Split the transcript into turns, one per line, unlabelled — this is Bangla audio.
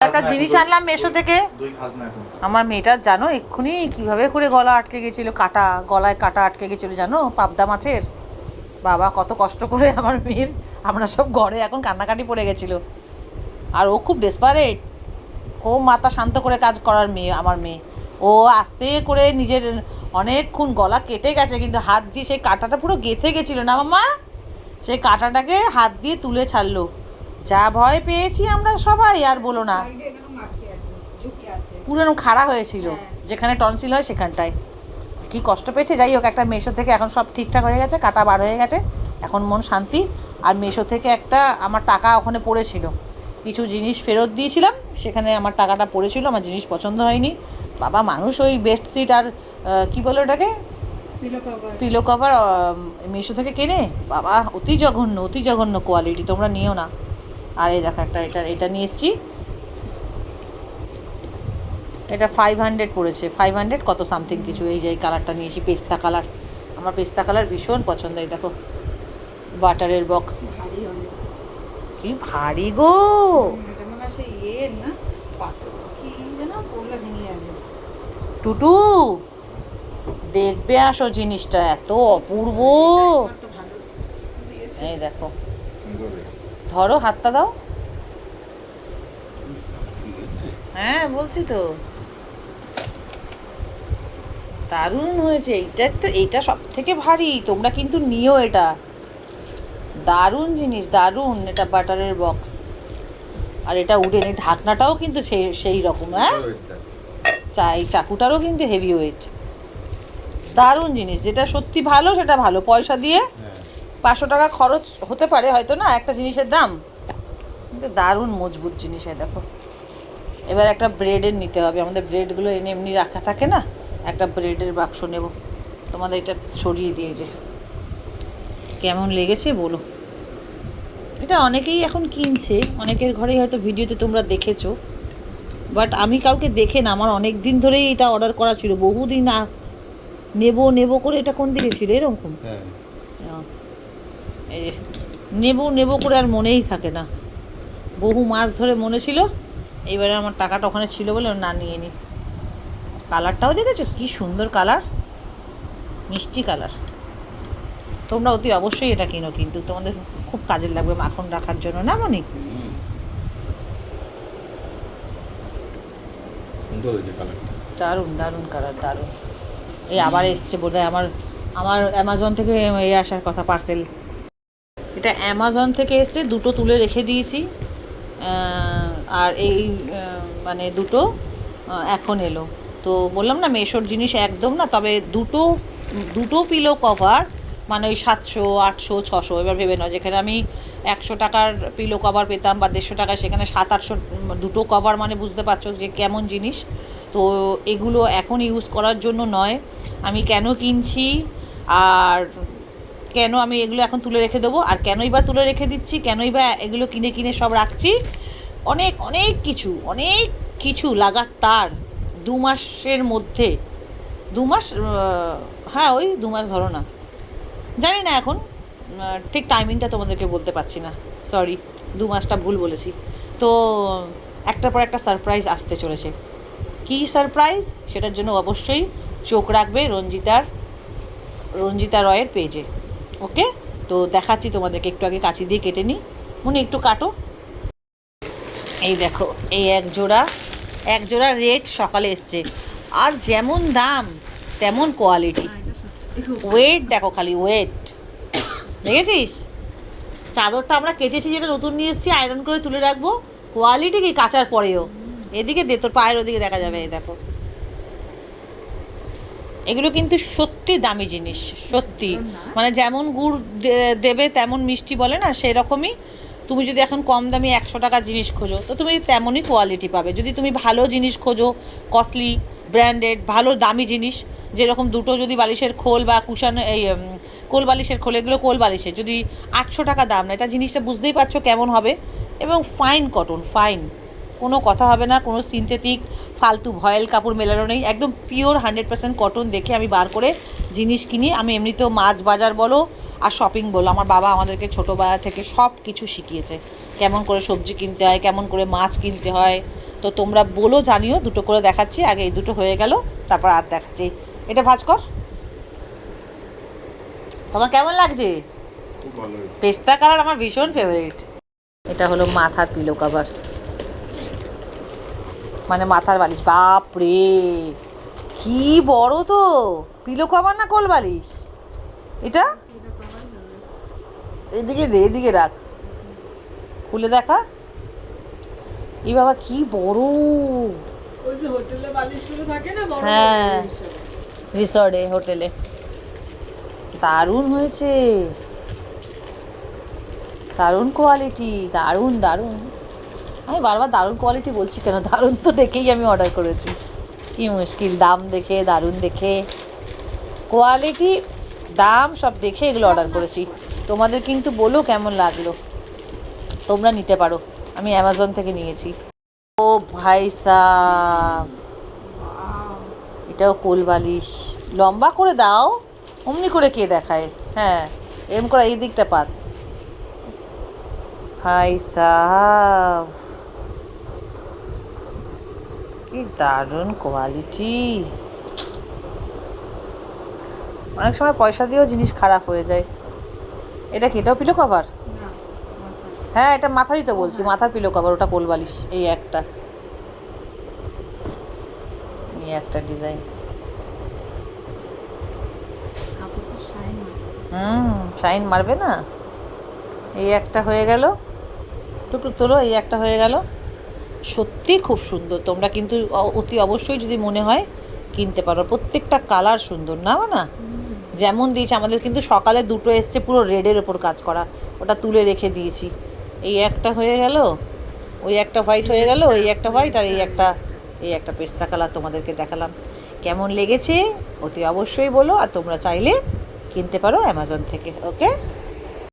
একটা জিনিস আনলাম মেশো থেকে। আমার মেয়েটার জানো এক্ষুনি কিভাবে করে গলা আটকে গেছিল, গলায় কাটা আটকে গেছিল জানো, পাবদা মাছের। বাবা কত কষ্ট করে আমার মেয়ের, আমরা সব ঘরে এখন কান্নাকাটি পড়ে গেছিলো। আর ও খুব ডেসপারেট, খুব মাথা শান্ত করে কাজ করার মেয়ে আমার মেয়ে। ও আস্তে করে নিজের অনেকক্ষণ গলা কেটে গেছে, কিন্তু হাত দিয়ে সেই কাঁটাটা পুরো গেঁথে গেছিলো না মাম্মা, সেই কাঁটাটাকে হাত দিয়ে তুলে ছাড়লো। যা ভয় পেয়েছি আমরা সবাই আর বলো না, পুরো খাড়া হয়েছিল যেখানে টনসিল হয় সেখানটায়, কি কষ্ট পেয়েছে। যাই হোক, একটা মেশো থেকে এখন সব ঠিকঠাক হয়ে গেছে, কাটা বার হয়ে গেছে, এখন মন শান্তি। আর মেশো থেকে একটা আমার টাকা ওখানে পড়েছিল, কিছু জিনিস ফেরত দিয়েছিলাম, সেখানে আমার টাকাটা পড়েছিল, আমার জিনিস পছন্দ হয়নি। বাবা মানুষ ওই বেডশিট আর কী বলে ওটাকে, পিলো কভার মেশো থেকে কেনে, বাবা অতি জঘন্য কোয়ালিটি, তোমরা নিও না। আর এই দেখো একটা এটা নিয়ে এসেছি, এটা 500 পড়েছে, 500 কত সামথিং কিছু। এই যে এই কালারটা নিয়েছি, পেস্তা কালার, আমার পেস্তা কালার ভীষণ পছন্দ। এই দেখো বাটারের বক্স, কি ভারী গো, টুটু দেখবে আসো জিনিসটা, এত অপূর্ব। এই দেখো, ধরো হাতটা দাও। হ্যাঁ বলছি তো, দারুণ হয়েছে। এইটা সব থেকে ভারী, তোমরা কিন্তু নিও এটা, দারুণ জিনিস, দারুণ। এটা বাটারের বক্স, আর এটা উডেন, এই ঢাকনাটাও কিন্তু সেই রকম। হ্যাঁ এই চাকুটারও কিন্তু হেভি ওয়েট, দারুণ জিনিস। যেটা সত্যি ভালো সেটা ভালো, পয়সা দিয়ে 500 টাকা খরচ হতে পারে হয়তো না একটা জিনিসের দাম, কিন্তু দারুণ মজবুত জিনিস। দেখো এবার একটা ব্রেডের নিতে হবে, আমাদের ব্রেডগুলো এমনি রাখা থাকে না, একটা ব্রেডের বাক্স নেব। তোমাদের এটা ছড়িয়ে দিয়ে যে কেমন লেগেছে বলো। এটা অনেকেই এখন কিনছে, অনেকের ঘরেই হয়তো ভিডিওতে তোমরা দেখেছো, বাট আমি কাউকে দেখে না, আমার অনেক দিন ধরেই এটা অর্ডার করা ছিল, বহুদিন নেব করে। এটা কোন দিকে ছিল এরকম, এই যে নেব করে আর মনেই থাকে না, বহু মাস ধরে মনে ছিল, এইবারে আমার টাকাটা ওখানে ছিল বলে না নিয়ে নিই। কালারটাও দেখেছো কি সুন্দর কালার, মিষ্টি কালার। তোমরা অতি অবশ্যই এটা কিনো, কিন্তু তোমাদের খুব কাজের লাগবে মাখন রাখার জন্য, না মনি? দারুণ কালার, দারুণ। এই আবার এসছে বোধহয় আমার অ্যামাজন থেকে আসার কথা পার্সেল, এটা অ্যামাজন থেকে এসছে, দুটো তুলে রেখে দিয়েছি। আর এই মানে দুটো এখন এলো। তো বললাম না মেশোর জিনিস একদম না, তবে দুটো পিলো কভার মানে ওই 700, 800, 600, এবার ভেবে নাও, যেখানে আমি 100 টাকার পিলো কভার পেতাম বা 150 টাকা, সেখানে 700-800 দুটো কভার, মানে বুঝতে পারছো যে কেমন জিনিস। তো এগুলো এখন ইউজ করার জন্য নয়, আমি কেন কিনছি আর কেন আমি এগুলো এখন তুলে রেখে দেবো, আর কেনই বা তুলে রেখে দিচ্ছি, কেনই বা এগুলো কিনে সব রাখছি। অনেক কিছু লাগাতার 2 মাসের মধ্যে, 2 মাস, হ্যাঁ ওই 2 মাস ধরো না, জানি না এখন ঠিক টাইমিংটা তোমাদেরকে বলতে পারছি না, সরি 2 মাসটা ভুল বলেছি। তো একটার পর একটা সারপ্রাইজ আসতে চলেছে। কী সারপ্রাইজ, সেটার জন্য অবশ্যই চোখ রাখবে রঞ্জিতা রয়ের পেজে। ওকে, তো দেখাচ্ছি তোমাদেরকে, একটু আগে কাঁচি দিয়ে কেটে নিই, মনে একটু কাটো। এই দেখো, এই এক জোড়া রেড সকালে এসছে, আর যেমন দাম তেমন কোয়ালিটি, ওয়েট দেখো খালি, ওয়েট দেখেছিস। চাদরটা আমরা কেচেছি, যেটা নতুন নিয়ে এসেছি, আয়রন করে তুলে রাখবো, কোয়ালিটি কি কাচার পরেও। এদিকে দে, তোর পায়ের ওদিকে দেখা যাবে। এই দেখো, এগুলো কিন্তু সত্যি দামি জিনিস, সত্যি, মানে যেমন গুড় দেবে তেমন মিষ্টি বলে না, সেরকমই। তুমি যদি এখন কম দামি 100 টাকার জিনিস খোঁজো, তো তুমি তেমনই কোয়ালিটি পাবে। যদি তুমি ভালো জিনিস খোঁজো, কস্টলি ব্র্যান্ডেড ভালো দামি জিনিস, যেরকম দুটো যদি বালিশের খোল বা কুশান, এই কোল বালিশের খোল, এগুলো কোল বালিশের যদি 800 টাকা দাম নেয়, তা জিনিসটা বুঝতেই পারছো কেমন হবে। এবং ফাইন কটন, ফাইন, কোনো কথা হবে না, কোনো সিনথেটিক ফালতু ভয়েল কাপড় মেলানো নেই, একদম পিওর 100% কটন দেখে আমি বার করে জিনিস কিনি। আমি এমনিতেও মাছ বাজার বলো আর শপিং বলো, আমার বাবা আমাদেরকে ছোটোবেলা থেকে সব কিছু শিখিয়েছে, কেমন করে সবজি কিনতে হয়, কেমন করে মাছ কিনতে হয়, তো তোমরা বলো, জানিও, দুটো করে দেখাচ্ছি, আগে এই দুটো হয়ে গেল, তারপর আর দেখাচ্ছি। এটা ভাঁজ কর। তোমার কেমন লাগছে? পেস্তা কালার আমার ভীষণ ফেভারিট। এটা হলো মাথার পিলো কভার, মানে মাথার বালিশ। বাপ রে, কি বড় তো! পিলো কভার না কোল বালিশ এটা? এদিকে দে, এদিকে রাখ, খুলে দেখা। এই বাবা কি বড়!
ওই যে হোটেলে বালিশগুলো থাকে না বড়,
হ্যাঁ, রিসর্টে, হোটেলে। দারুণ হয়েছে, দারুণ কোয়ালিটি, দারুণ দারুণ। আমি বারবার দারুণ কোয়ালিটি বলছি কেন? দারুণ তো দেখেই আমি অর্ডার করেছি। কি মুশকিল, দাম দেখে, দারুণ দেখে, কোয়ালিটি, দাম সব দেখে এগুলো অর্ডার করেছি। তোমাদের কিন্তু বলো কেমন লাগলো, তোমরা নিতে পারো। আমি অ্যামাজন থেকে নিয়েছি। ও ভাই সাব, এটাও কোল বালিশ। লম্বা করে দাও, অমনি করে কে দেখায়? হ্যাঁ, এরম করে এই দিকটা পাত। ভাই সাব, কি দারুণ কোয়ালিটি! অনেক সময় পয়সা দিয়েও জিনিস খারাপ হয়ে যায়। এটা কি? এটাও পিলো কভার?
না মাথা।
হ্যাঁ, এটা মাথারই তো বলছি, মাথার পিলো কভার। ওটা কোল বালিশ। এই একটা, এই একটা ডিজাইন।
কাপড়টা শাইন মারছে।
শাইন মারবে না? এই একটা হয়ে গেল, টুকটুক তোলো, এই একটা হয়ে গেল। সত্যি খুব সুন্দর। তোমরা কিন্তু অতি অবশ্যই যদি মনে হয় কিনতে পারো। প্রত্যেকটা কালার সুন্দর, না না? যেমন দিয়েছে, আমাদের কিন্তু সকালে দুটো এসছে পুরো রেডের ওপর কাজ করা, ওটা তুলে রেখে দিয়েছি। এই একটা হয়ে গেল, ওই একটা হোয়াইট হয়ে গেল, এই একটা হোয়াইট, আর এই একটা পেস্তা কালার তোমাদেরকে দেখালাম। কেমন লেগেছে অতি অবশ্যই বলো, আর তোমরা চাইলে কিনতে পারো অ্যামাজন থেকে। ওকে।